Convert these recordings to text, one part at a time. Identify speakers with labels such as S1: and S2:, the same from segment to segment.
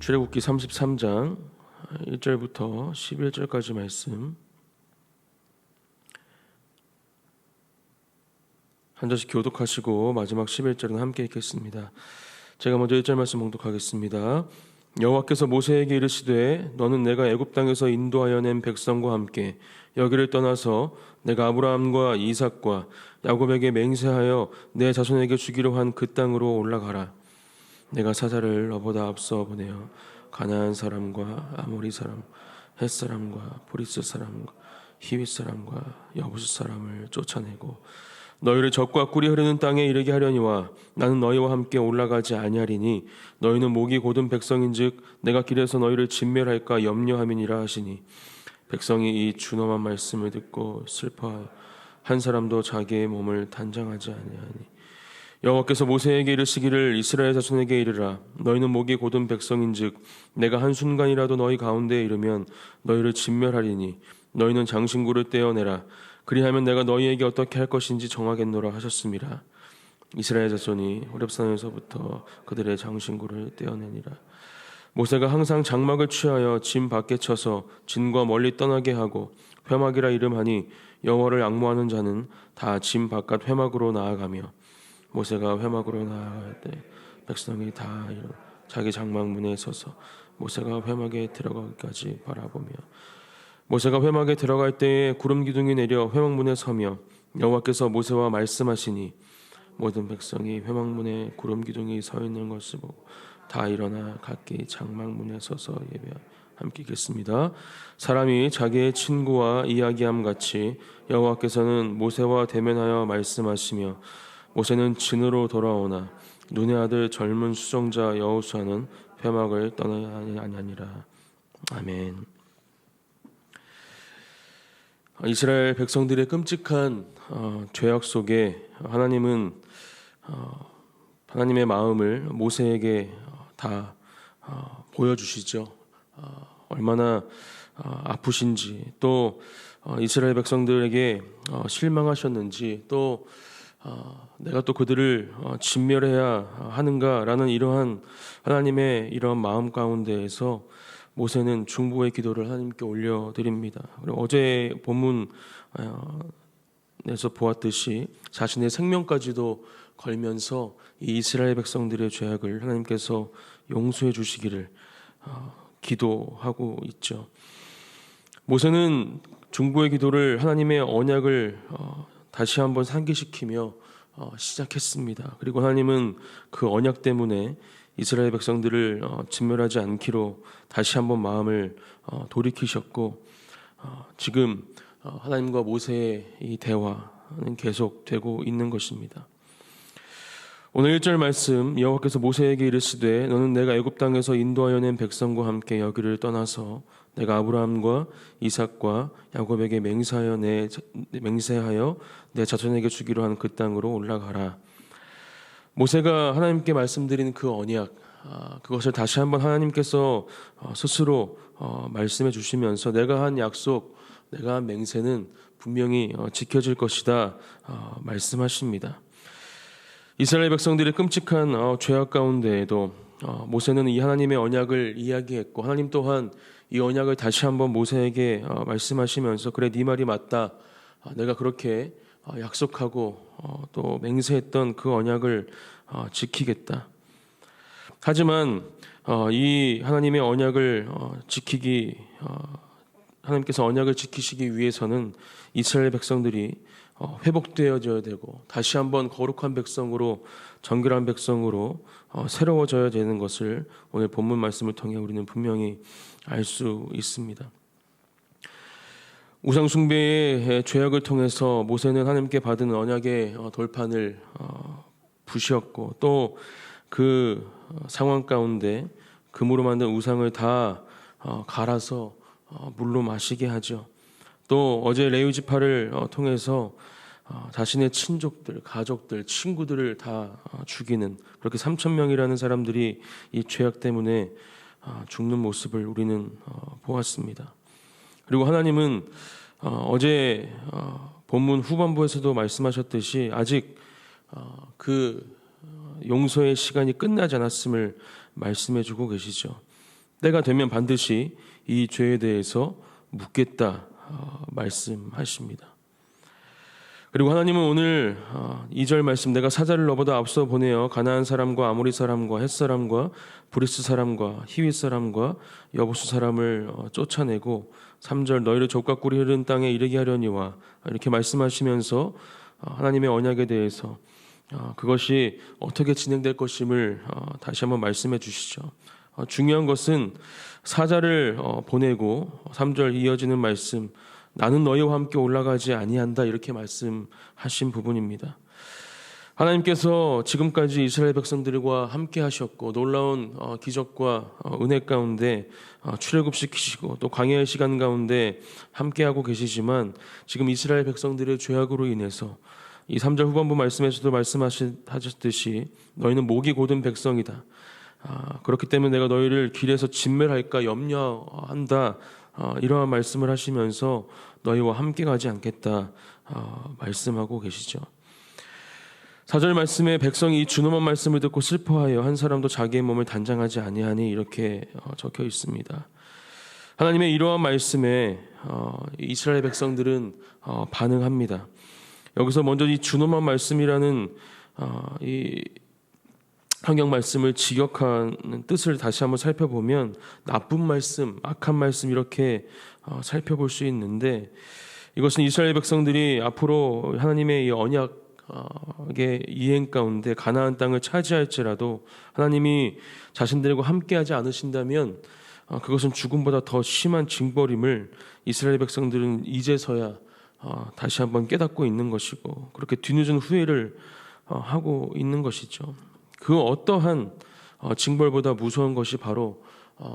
S1: 출애굽기 33장 1절부터 11절까지 말씀 한 절씩 교독하시고 마지막 11절은 함께 읽겠습니다. 제가 먼저 1절 말씀 봉독하겠습니다. 여호와께서 모세에게 이르시되 너는 내가 애굽 땅에서 인도하여 낸 백성과 함께 여기를 떠나서 내가 아브라함과 이삭과 야곱에게 맹세하여 내 자손에게 주기로 한 그 땅으로 올라가라. 내가 사자를 너보다 앞서 보내어 가나안 사람과 아모리 사람, 헷 사람과 브리스 사람과 히윗 사람과 여부스 사람을 쫓아내고 너희를 적과 꿀이 흐르는 땅에 이르게 하려니와 나는 너희와 함께 올라가지 아니하리니 너희는 목이 곧은 백성인즉 내가 길에서 너희를 진멸할까 염려함이니라 하시니 백성이 이 준엄한 말씀을 듣고 슬퍼하여 한 사람도 자기의 몸을 단장하지 아니하니 여호와께서 모세에게 이르시기를 이스라엘 자손에게 이르라 너희는 목이 곧은 백성인즉 내가 한순간이라도 너희 가운데에 이르면 너희를 진멸하리니 너희는 장신구를 떼어내라 그리하면 내가 너희에게 어떻게 할 것인지 정하겠노라 하셨습니다. 이스라엘 자손이 호렙산에서부터 그들의 장신구를 떼어내니라. 모세가 항상 장막을 취하여 진 밖에 쳐서 진과 멀리 떠나게 하고 회막이라 이름하니 여호와를 앙모하는 자는 다 진 바깥 회막으로 나아가며 모세가 회막으로 나아갈 때 백성이 다 자기 장막 문에 서서 모세가 회막에 들어가기까지 바라보며 모세가 회막에 들어갈 때에 구름 기둥이 내려 회막 문에 서며 여호와께서 모세와 말씀하시니 모든 백성이 회막 문에 구름 기둥이 서 있는 것을 보고 다 일어나 각기 장막 문에 서서 예배하며 함께 읽겠습니다. 사람이 자기의 친구와 이야기함 같이 여호와께서는 모세와 대면하여 말씀하시며 모세는 진으로 돌아오나 눈의 아들 젊은 수종자 여호수아는 회막을 떠나야 아니하니라. 아멘. 이스라엘 백성들의 끔찍한 죄악 속에 하나님은 하나님의 마음을 모세에게 다 보여주시죠. 얼마나 아프신지 또 이스라엘 백성들에게 실망하셨는지 또 내가 또 그들을 진멸해야 하는가라는 이러한 하나님의 이러한 마음 가운데에서 모세는 중보의 기도를 하나님께 올려드립니다. 그리고 어제 본문에서 보았듯이 자신의 생명까지도 걸면서 이 이스라엘 백성들의 죄악을 하나님께서 용서해 주시기를 기도하고 있죠. 모세는 중보의 기도를 하나님의 언약을 다시 한번 상기시키며 시작했습니다. 그리고 하나님은 그 언약 때문에 이스라엘 백성들을 진멸하지 않기로 다시 한번 마음을 돌이키셨고 지금 하나님과 모세의 이 대화는 계속되고 있는 것입니다. 오늘 1절 말씀 여호와께서 모세에게 이르시되 너는 내가 애굽 땅에서 인도하여 낸 백성과 함께 여기를 떠나서 내가 아브라함과 이삭과 야곱에게 맹세하여 내 자손에게 주기로 한 그 땅으로 올라가라. 모세가 하나님께 말씀드린 그 언약 그것을 다시 한번 하나님께서 스스로 말씀해 주시면서 내가 한 약속 내가 한 맹세는 분명히 지켜질 것이다 말씀하십니다. 이스라엘 백성들의 끔찍한 죄악 가운데에도 모세는 이 하나님의 언약을 이야기했고 하나님 또한 이 언약을 다시 한번 모세에게 말씀하시면서 그래 네 말이 맞다. 내가 그렇게 약속하고 또 맹세했던 그 언약을 지키겠다. 하지만 이 하나님의 언약을 하나님께서 언약을 지키시기 위해서는 이스라엘 백성들이 회복되어져야 되고 다시 한번 거룩한 백성으로 정결한 백성으로 새로워져야 되는 것을 오늘 본문 말씀을 통해 우리는 분명히 알 수 있습니다. 우상 숭배의 죄악을 통해서 모세는 하나님께 받은 언약의 돌판을 부셨고 또 그 상황 가운데 금으로 만든 우상을 다 갈아서 물로 마시게 하죠. 또 어제 레위 지파를 통해서 자신의 친족들, 가족들, 친구들을 다 죽이는 그렇게 3,000명이라는 사람들이 이 죄악 때문에 죽는 모습을 우리는 보았습니다. 그리고 하나님은 어제 본문 후반부에서도 말씀하셨듯이 아직 그 용서의 시간이 끝나지 않았음을 말씀해주고 계시죠. 때가 되면 반드시 이 죄에 대해서 묻겠다 말씀하십니다. 그리고 하나님은 오늘 2절 말씀, 내가 사자를 너보다 앞서 보내어 가나안 사람과 아모리 사람과 헷 사람과 브리스 사람과 히윗 사람과 여부수 사람을 쫓아내고 3절 너희를 족과 꿀이 흐르는 땅에 이르게 하려니와 이렇게 말씀하시면서 하나님의 언약에 대해서 그것이 어떻게 진행될 것임을 다시 한번 말씀해 주시죠. 중요한 것은 사자를 보내고 3절 이어지는 말씀, 나는 너희와 함께 올라가지 아니한다 이렇게 말씀하신 부분입니다. 하나님께서 지금까지 이스라엘 백성들과 함께 하셨고 놀라운 기적과 은혜 가운데 출애굽시키시고 또 광야의 시간 가운데 함께하고 계시지만 지금 이스라엘 백성들의 죄악으로 인해서 이 3절 후반부 말씀에서도 말씀하셨듯이 너희는 목이 곧은 백성이다. 그렇기 때문에 내가 너희를 길에서 진멸할까 염려한다. 이러한 말씀을 하시면서 너희와 함께 가지 않겠다 말씀하고 계시죠. 4절 말씀에 백성이 이 준엄한 말씀을 듣고 슬퍼하여 한 사람도 자기의 몸을 단장하지 아니하니 이렇게 적혀 있습니다. 하나님의 이러한 말씀에 이스라엘 백성들은 반응합니다. 여기서 먼저 이 준엄한 말씀이라는 이 성경 말씀을 직역하는 뜻을 다시 한번 살펴보면 나쁜 말씀, 악한 말씀 이렇게 살펴볼 수 있는데 이것은 이스라엘 백성들이 앞으로 하나님의 이 언약의 이행 가운데 가나안 땅을 차지할지라도 하나님이 자신들과 함께하지 않으신다면 그것은 죽음보다 더 심한 징벌임을 이스라엘 백성들은 이제서야 다시 한번 깨닫고 있는 것이고 그렇게 뒤늦은 후회를 하고 있는 것이죠. 그 어떠한 징벌보다 무서운 것이 바로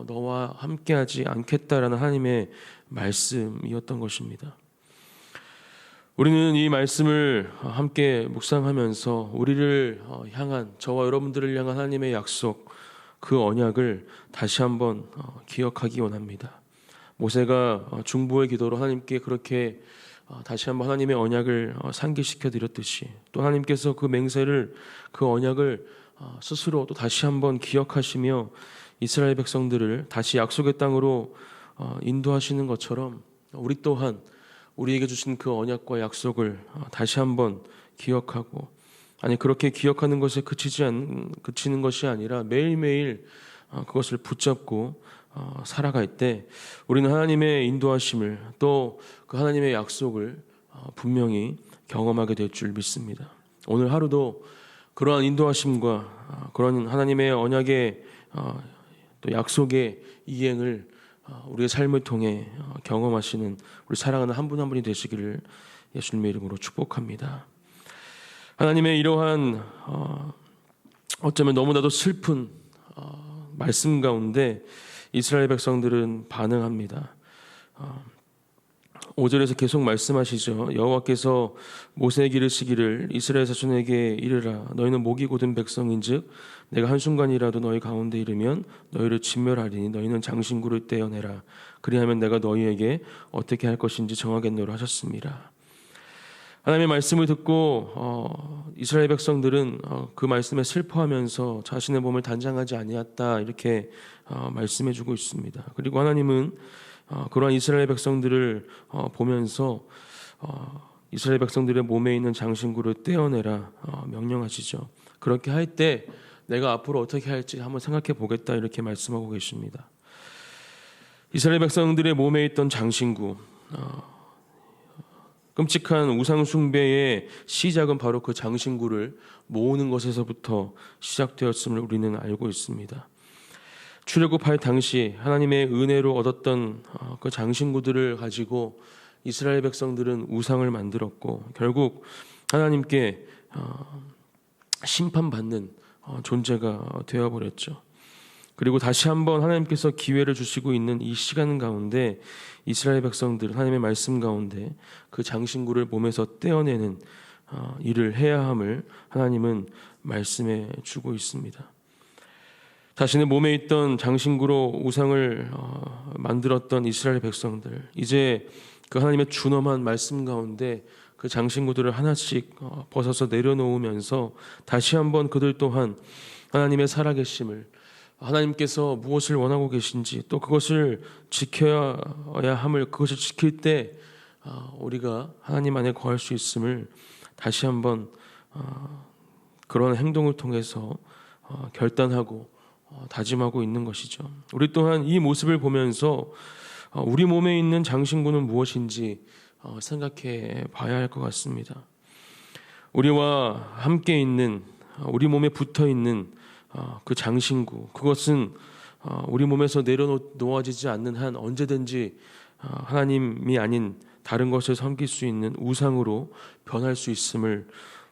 S1: 너와 함께하지 않겠다라는 하나님의 말씀이었던 것입니다. 우리는 이 말씀을 함께 묵상하면서 우리를 향한 저와 여러분들을 향한 하나님의 약속 그 언약을 다시 한번 기억하기 원합니다. 모세가 중보의 기도로 하나님께 그렇게 다시 한번 하나님의 언약을 상기시켜 드렸듯이 또 하나님께서 그 맹세를 그 언약을 스스로 또 다시 한번 기억하시며 이스라엘 백성들을 다시 약속의 땅으로 인도하시는 것처럼 우리 또한 우리에게 주신 그 언약과 약속을 다시 한번 기억하고 그렇게 기억하는 것에 그치는 것이 아니라 매일매일 그것을 붙잡고 살아갈 때 우리는 하나님의 인도하심을 또 그 하나님의 약속을 분명히 경험하게 될 줄 믿습니다. 오늘 하루도 그러한 인도하심과 그런 하나님의 언약의 또 약속의 이행을 우리의 삶을 통해 경험하시는 우리 사랑하는 한 분 한 분이 되시기를 예수님의 이름으로 축복합니다. 하나님의 이러한 어쩌면 너무나도 슬픈 말씀 가운데 이스라엘 백성들은 반응합니다. 5절에서 계속 말씀하시죠. 여호와께서 모세에게 이르시기를 이스라엘 자손에게 이르라 너희는 목이 곧은 백성인즉 내가 한순간이라도 너희 가운데 이르면 너희를 진멸하리니 너희는 장신구를 떼어내라 그리하면 내가 너희에게 어떻게 할 것인지 정하겠노라 하셨습니다. 하나님의 말씀을 듣고 이스라엘 백성들은 그 말씀에 슬퍼하면서 자신의 몸을 단장하지 아니했다 이렇게 말씀해주고 있습니다. 그리고 하나님은 그러한 이스라엘 백성들을 보면서 이스라엘 백성들의 몸에 있는 장신구를 떼어내라 명령하시죠. 그렇게 할 때 내가 앞으로 어떻게 할지 한번 생각해 보겠다 이렇게 말씀하고 계십니다. 이스라엘 백성들의 몸에 있던 장신구, 끔찍한 우상 숭배의 시작은 바로 그 장신구를 모으는 것에서부터 시작되었음을 우리는 알고 있습니다. 출애굽할 당시 하나님의 은혜로 얻었던 그 장신구들을 가지고 이스라엘 백성들은 우상을 만들었고 결국 하나님께 심판받는 존재가 되어버렸죠. 그리고 다시 한번 하나님께서 기회를 주시고 있는 이 시간 가운데 이스라엘 백성들은 하나님의 말씀 가운데 그 장신구를 몸에서 떼어내는 일을 해야 함을 하나님은 말씀해 주고 있습니다. 자신의 몸에 있던 장신구로 우상을 만들었던 이스라엘 백성들, 이제 그 하나님의 준엄한 말씀 가운데 그 장신구들을 하나씩 벗어서 내려놓으면서 다시 한번 그들 또한 하나님의 살아계심을 하나님께서 무엇을 원하고 계신지, 또 그것을 지켜야 함을, 그것을 지킬 때 우리가 하나님 안에 거할 수 있음을 다시 한번 그런 행동을 통해서 결단하고 다짐하고 있는 것이죠. 우리 또한 이 모습을 보면서 우리 몸에 있는 장신구는 무엇인지 생각해 봐야 할 것 같습니다. 우리와 함께 있는, 우리 몸에 붙어 있는 그 장신구, 그것은 우리 몸에서 내려놓아지지 않는 한 언제든지 하나님이 아닌 다른 것을 섬길 수 있는 우상으로 변할 수 있음을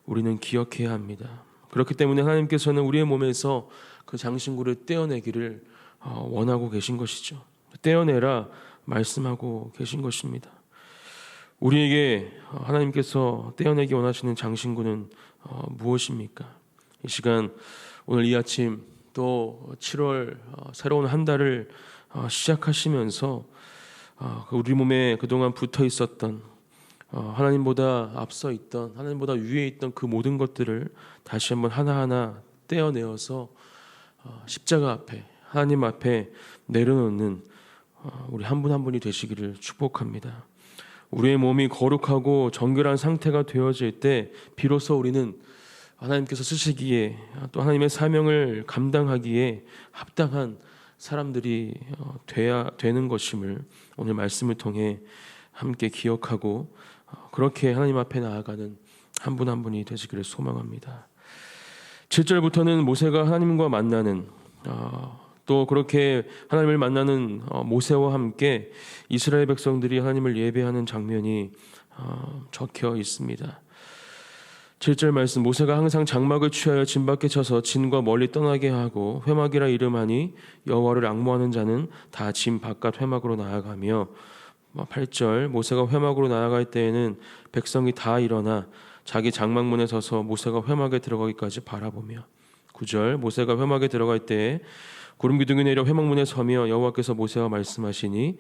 S1: 우리는 기억해야 합니다. 그렇기 때문에 하나님께서는 우리의 몸에서 그 장신구를 떼어내기를 원하고 계신 것이죠. 떼어내라 말씀하고 계신 것입니다. 우리에게 하나님께서 떼어내기 원하시는 장신구는 무엇입니까? 이 시간, 오늘 이 아침, 또 7월 새로운 한 달을 시작하시면서 우리 몸에 그동안 붙어 있었던, 하나님보다 앞서 있던, 하나님보다 위에 있던 그 모든 것들을 다시 한번 하나하나 떼어내어서 십자가 앞에, 하나님 앞에 내려놓는 우리 한 분 한 분이 되시기를 축복합니다. 우리의 몸이 거룩하고 정결한 상태가 되어질 때 비로소 우리는 하나님께서 쓰시기에, 또 하나님의 사명을 감당하기에 합당한 사람들이 되는 것임을 오늘 말씀을 통해 함께 기억하고 그렇게 하나님 앞에 나아가는 한 분 한 분이 되시기를 소망합니다. 7절부터는 모세가 하나님과 만나는, 또 그렇게 하나님을 만나는 모세와 함께 이스라엘 백성들이 하나님을 예배하는 장면이 적혀 있습니다. 7절 말씀, 모세가 항상 장막을 취하여 진 밖에 쳐서 진과 멀리 떠나게 하고 회막이라 이름하니 여호와를 앙모하는 자는 다 진 바깥 회막으로 나아가며, 8절, 모세가 회막으로 나아갈 때에는 백성이 다 일어나 자기 장막문에 서서 모세가 회막에 들어가기까지 바라보며, 9절, 모세가 회막에 들어갈 때에 구름 기둥이 내려 회막문에 서며 여호와께서 모세와 말씀하시니,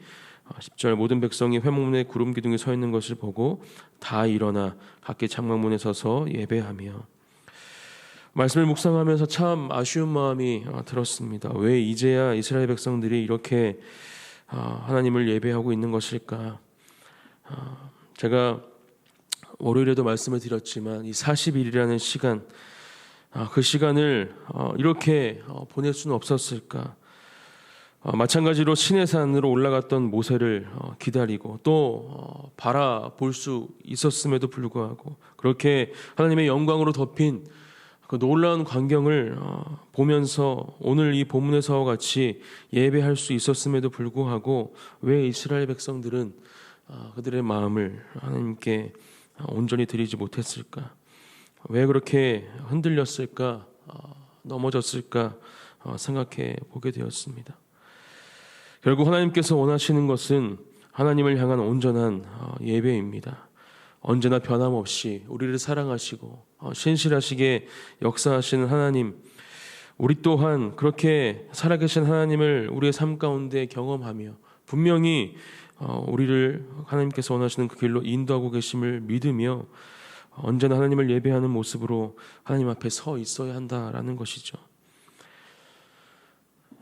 S1: 10절, 모든 백성이 회막문에 구름 기둥이 서 있는 것을 보고 다 일어나 각기 장막문에 서서 예배하며. 말씀을 묵상하면서 참 아쉬운 마음이 들었습니다. 왜 이제야 이스라엘 백성들이 이렇게 하나님을 예배하고 있는 것일까? 제가 월요일에도 말씀을 드렸지만 이 40일이라는 시간, 그 시간을 이렇게 보낼 수는 없었을까? 마찬가지로 시내산으로 올라갔던 모세를 기다리고 또 바라볼 수 있었음에도 불구하고, 그렇게 하나님의 영광으로 덮인 그 놀라운 광경을 보면서 오늘 이 본문에서와 같이 예배할 수 있었음에도 불구하고 왜 이스라엘 백성들은 그들의 마음을 하나님께 온전히 드리지 못했을까? 왜 그렇게 흔들렸을까? 넘어졌을까? 생각해 보게 되었습니다. 결국 하나님께서 원하시는 것은 하나님을 향한 온전한 예배입니다. 언제나 변함없이 우리를 사랑하시고 신실하시게 역사하시는 하나님, 우리 또한 그렇게 살아계신 하나님을 우리의 삶 가운데 경험하며 분명히 우리를 하나님께서 원하시는 그 길로 인도하고 계심을 믿으며 언제나 하나님을 예배하는 모습으로 하나님 앞에 서 있어야 한다라는 것이죠.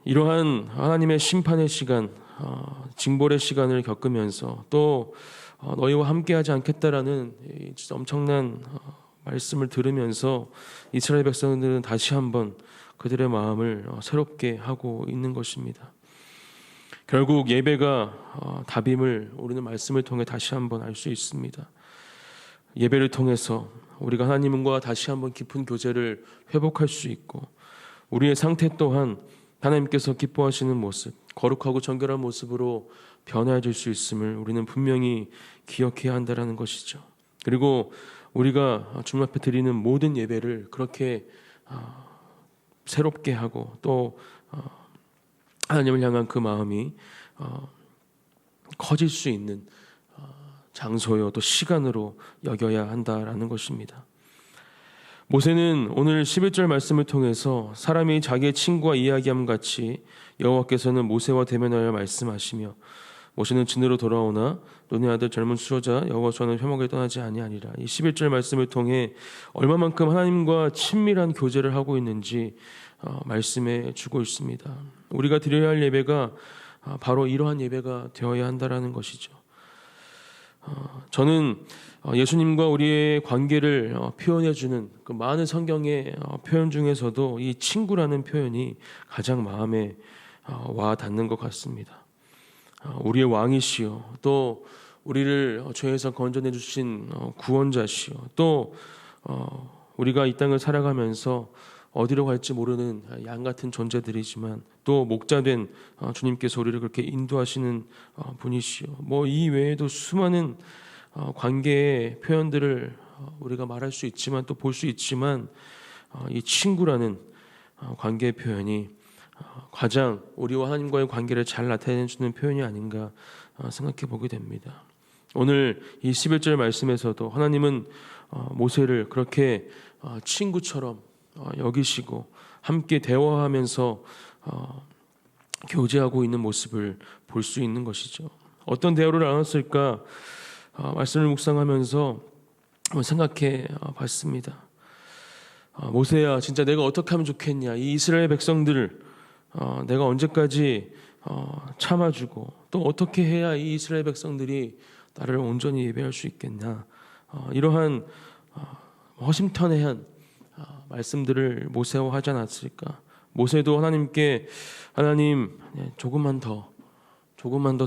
S1: 이러한 하나님의 심판의 시간, 징벌의 시간을 겪으면서 또 너희와 함께하지 않겠다라는 진짜 엄청난 말씀을 들으면서 이스라엘 백성들은 다시 한번 그들의 마음을 새롭게 하고 있는 것입니다. 결국 예배가 답임을 우리는 말씀을 통해 다시 한번 알 수 있습니다. 예배를 통해서 우리가 하나님과 다시 한번 깊은 교제를 회복할 수 있고, 우리의 상태 또한 하나님께서 기뻐하시는 모습, 거룩하고 정결한 모습으로 변화해질 수 있음을 우리는 분명히 기억해야 한다는 것이죠. 그리고 우리가 주님 앞에 드리는 모든 예배를 그렇게 새롭게 하고 또 하나님을 향한 그 마음이 커질 수 있는 장소요 또 시간으로 여겨야 한다라는 것입니다. 모세는 오늘 11절 말씀을 통해서 사람이 자기의 친구와 이야기함 같이 여호와께서는 모세와 대면하여 말씀하시며, 모세는 진으로 돌아오나 눈의 아들 젊은 수호자 여호와와는 회막을 떠나지 아니하니라. 이 11절 말씀을 통해 얼마만큼 하나님과 친밀한 교제를 하고 있는지 말씀해 주고 있습니다. 우리가 드려야 할 예배가 바로 이러한 예배가 되어야 한다라는 것이죠. 저는 예수님과 우리의 관계를 표현해 주는 그 많은 성경의 표현 중에서도 이 친구라는 표현이 가장 마음에 와 닿는 것 같습니다. 우리의 왕이시요, 또 우리를 죄에서 건져내 주신 구원자시요, 또 우리가 이 땅을 살아가면서 어디로 갈지 모르는 양 같은 존재들이지만 또 목자된 주님께서 우리를 그렇게 인도하시는 분이시요. 이 외에도 수많은 관계의 표현들을 우리가 말할 수 있지만 또 볼 수 있지만 이 친구라는 관계의 표현이 가장 우리와 하나님과의 관계를 잘 나타내주는 표현이 아닌가 생각해 보게 됩니다. 오늘 이 11절 말씀에서도 하나님은 모세를 그렇게 친구처럼 여기시고 함께 대화하면서 교제하고 있는 모습을 볼 수 있는 것이죠. 어떤 대화를 나눴을까 말씀을 묵상하면서 생각해 봤습니다. 모세야, 진짜 내가 어떻게 하면 좋겠냐? 이 이스라엘 백성들 내가 언제까지 참아주고 또 어떻게 해야 이 이스라엘 백성들이 나를 온전히 예배할 수 있겠냐? 이러한 허심탄회한 말씀들을 모세와 하지 않았을까? 모세도 하나님께 하나님 조금만 더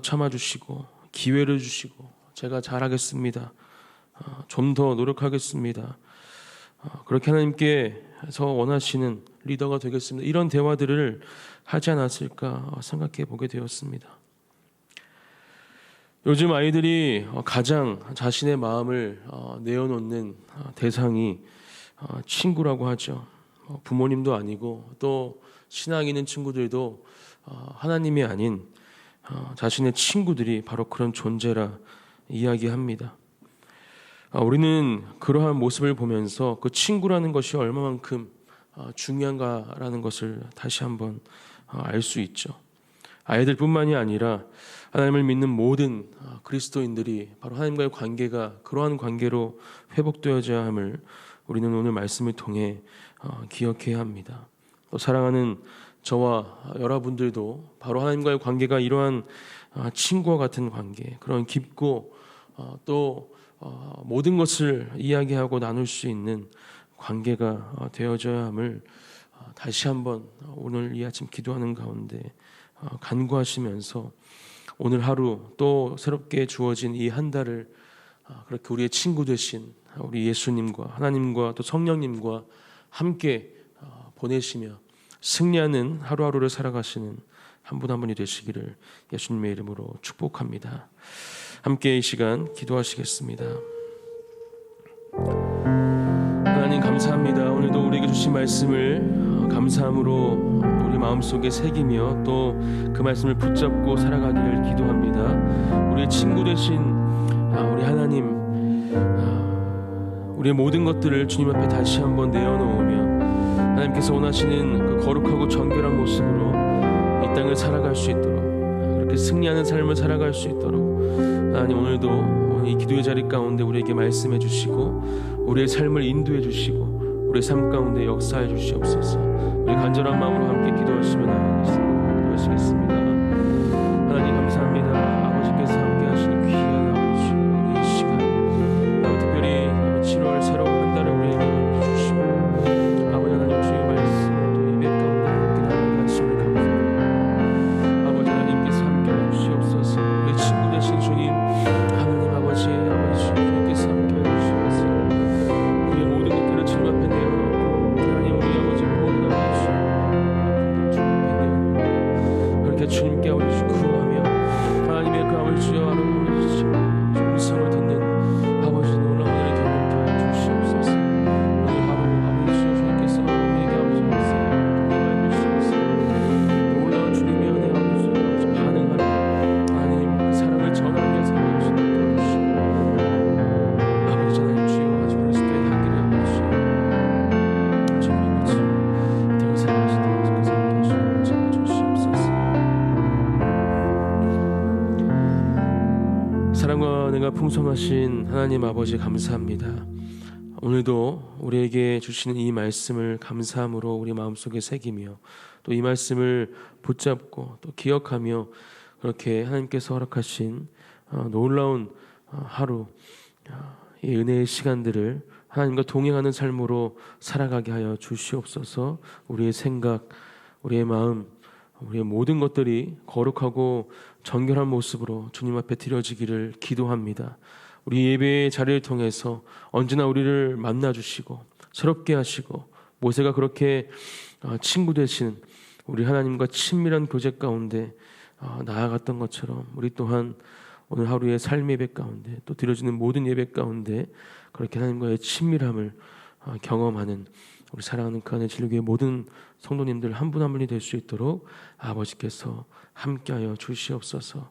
S1: 참아주시고 기회를 주시고 제가 잘하겠습니다. 좀 더 노력하겠습니다. 그렇게 하나님께서 원하시는 리더가 되겠습니다. 이런 대화들을 하지 않았을까 생각해 보게 되었습니다. 요즘 아이들이 가장 자신의 마음을 내어놓는 대상이 친구라고 하죠. 부모님도 아니고 또 신앙 있는 친구들도 하나님이 아닌 자신의 친구들이 바로 그런 존재라 이야기합니다. 우리는 그러한 모습을 보면서 그 친구라는 것이 얼마만큼 중요한가라는 것을 다시 한번 알 수 있죠. 아이들뿐만이 아니라 하나님을 믿는 모든 그리스도인들이 바로 하나님과의 관계가 그러한 관계로 회복되어져야 함을 우리는 오늘 말씀을 통해 기억해야 합니다. 또 사랑하는 저와 여러분들도 바로 하나님과의 관계가 이러한 친구와 같은 관계, 그런 깊고 또 모든 것을 이야기하고 나눌 수 있는 관계가 되어져야 함을 다시 한번 오늘 이 아침 기도하는 가운데 간구하시면서 오늘 하루 또 새롭게 주어진 이 한 달을 그렇게 우리의 친구 되신 우리 예수님과 하나님과 또 성령님과 함께 보내시며 승리하는 하루하루를 살아가시는 한 분 한 분이 되시기를 예수님의 이름으로 축복합니다. 함께 이 시간 기도하시겠습니다. 하나님 감사합니다. 오늘도 우리에게 주신 말씀을 감사함으로 우리 마음속에 새기며 또 그 말씀을 붙잡고 살아가기를 기도합니다. 우리의 친구 되신 우리 하나님, 우리의 모든 것들을 주님 앞에 다시 한번 내어놓으며 하나님께서 원하시는 그 거룩하고 정결한 모습으로 이 땅을 살아갈 수 있도록 그렇게 승리하는 삶을 살아갈 수 있도록 하나님 오늘도 이 기도의 자리 가운데 우리에게 말씀해 주시고 우리의 삶을 인도해 주시고 우리의 삶 가운데 역사해 주시옵소서. 우리 간절한 마음으로 함께 기도하시며 나아가겠습니다. 하나님 감사합니다. 아버지께서 함께 하시는 귀한 아버지 이 시간 특별히 7월 새로운 한 달을 우리에게 주시고 아버지 하나님 주의 말씀 또 예배 가운데 함께 나아가 하심을 감사합니다. 아버지 하나님께서 함께 해주시옵소서. 우리 친구 되신 주님 하나님 아버지 주님께서 함께 해주시옵소서. 우리의 모든 것들을 주님 앞에 내어놓고 하나님 우리 아버지 모든 아버지 주님 앞에 내어놓고 그렇게 주님께 아버지 구하며 하나님의 그 아버지 아버지 음성을 듣는 아버지 놀라운 은혜를 경험케 하여 주시옵소서. 오늘 하루 아버지 주님께서 우리에게 아버지 동행하여 주시옵소서. 놀라운 주님의 은혜 아버지 반응하며 하나님 그 사랑을 전하기 위해서 하시는 도와주시고 아버지 하나님 주여 아주 그리스도의 향기를 아버지 주님 아버지 땅을 살아가시도록 그 삶을 하시고 주시옵소서. 사랑과 은혜가 풍성하신 하나님 아버지 감사합니다. 오늘도 우리에게 주시는 이 말씀을 감사함으로 우리 마음속에 새기며 또 이 말씀을 붙잡고 또 기억하며 그렇게 하나님께서 허락하신 놀라운 하루, 이 은혜의 시간들을 하나님과 동행하는 삶으로 살아가게 하여 주시옵소서. 우리의 생각, 우리의 마음, 우리의 모든 것들이 거룩하고 정결한 모습으로 주님 앞에 드려지기를 기도합니다. 우리 예배의 자리를 통해서 언제나 우리를 만나주시고 새롭게 하시고 모세가 그렇게 친구 되시는 우리 하나님과 친밀한 교제 가운데 나아갔던 것처럼 우리 또한 오늘 하루의 삶의 예배 가운데 또 드려지는 모든 예배 가운데 그렇게 하나님과의 친밀함을 경험하는 우리 사랑하는 그 안에 진리교회 모든 성도님들 한 분 한 분이 될 수 있도록 아버지께서 함께하여 주시옵소서.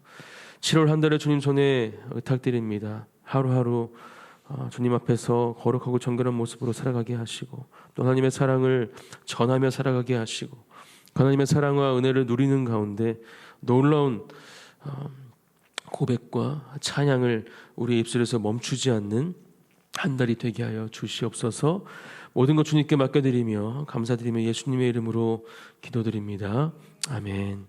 S1: 7월 한 달에 주님 손에 의탁드립니다. 하루하루 주님 앞에서 거룩하고 정결한 모습으로 살아가게 하시고 또 하나님의 사랑을 전하며 살아가게 하시고 하나님의 사랑과 은혜를 누리는 가운데 놀라운 고백과 찬양을 우리 입술에서 멈추지 않는 한 달이 되게 하여 주시옵소서. 모든 것 주님께 맡겨드리며 감사드리며 예수님의 이름으로 기도드립니다. 아멘.